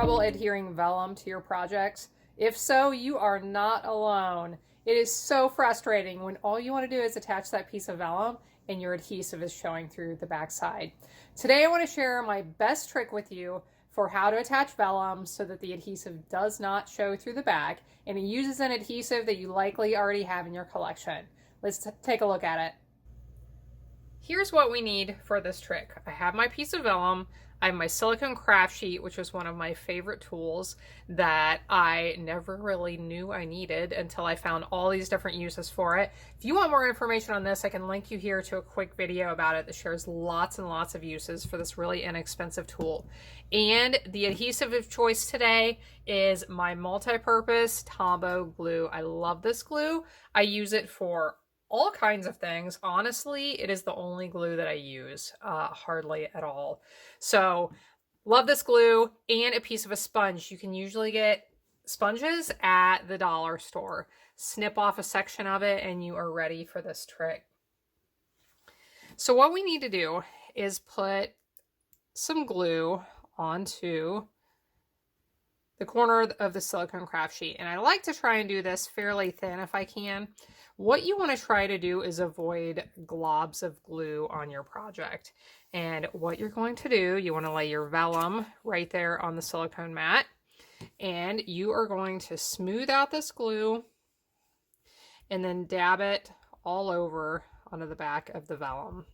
trouble adhering vellum to your projects? If so, you are not alone. It is so frustrating when all you want to do is attach that piece of vellum and your adhesive is showing through the backside. Today I want to share my best trick with you for how to attach vellum so that the adhesive does not show through the back, and it uses an adhesive that you likely already have in your collection. Let's take a look at it. Here's what we need for this trick. I have my piece of vellum, I have my silicone craft sheet, which was one of my favorite tools that I never really knew I needed until I found all these different uses for it. If you want more information on this, I can link you here to a quick video about it that shares lots and lots of uses for this really inexpensive tool. And the adhesive of choice today is my multi-purpose Tombow glue. I love this glue. I use it for all kinds of things. Honestly, it is the only glue that I use, hardly at all. So love this glue, and a piece of a sponge. You can usually get sponges at the dollar store. Snip off a section of it and you are ready for this trick. So what we need to do is put some glue onto the corner of the silicone craft sheet. And I like to try and do this fairly thin if I can. What you want to try to do is avoid globs of glue on your project. And what you're going to do, you want to lay your vellum right there on the silicone mat, and you are going to smooth out this glue and then dab it all over onto the back of the vellum.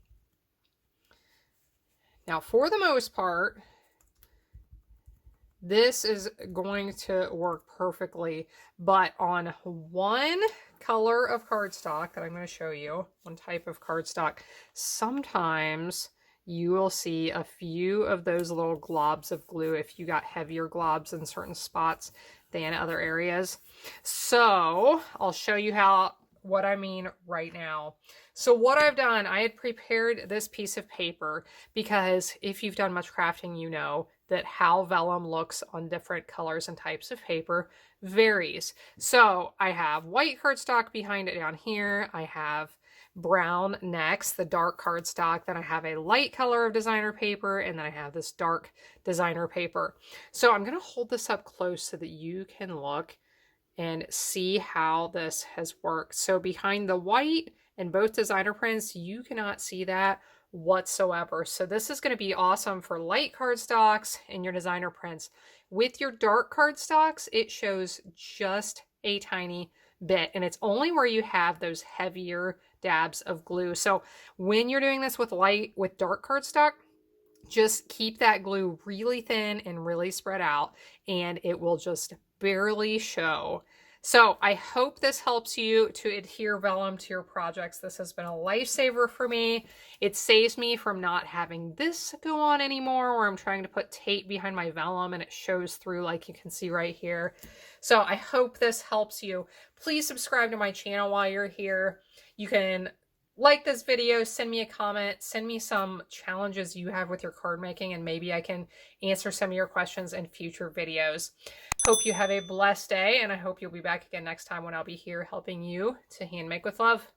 Now, for the most part, this is going to work perfectly, but on one color of cardstock that I'm going to show you, one type of cardstock, sometimes you will see a few of those little globs of glue if you got heavier globs in certain spots than other areas. So I'll show you what I mean right now. So what I've done, I had prepared this piece of paper because if you've done much crafting, you know that how vellum looks on different colors and types of paper varies. So I have white cardstock behind it down here. I have brown next, the dark cardstock. Then I have a light color of designer paper, and then I have this dark designer paper. So I'm going to hold this up close so that you can look and see how this has worked. So behind the white and both designer prints, you cannot see that whatsoever. So this is going to be awesome for light cardstocks and your designer prints. With your dark cardstocks, it shows just a tiny bit, and it's only where you have those heavier dabs of glue. So when you're doing this with dark cardstock, just keep that glue really thin and really spread out, and it will just barely show. So I hope this helps you to adhere vellum to your projects. This has been a lifesaver for me. It saves me from not having this go on anymore, where I'm trying to put tape behind my vellum and it shows through like you can see right here. So I hope this helps you. Please subscribe to my channel while you're here. You can like this video, send me a comment, send me some challenges you have with your card making, and maybe I can answer some of your questions in future videos. Hope you have a blessed day, and I hope you'll be back again next time when I'll be here helping you to hand make with love.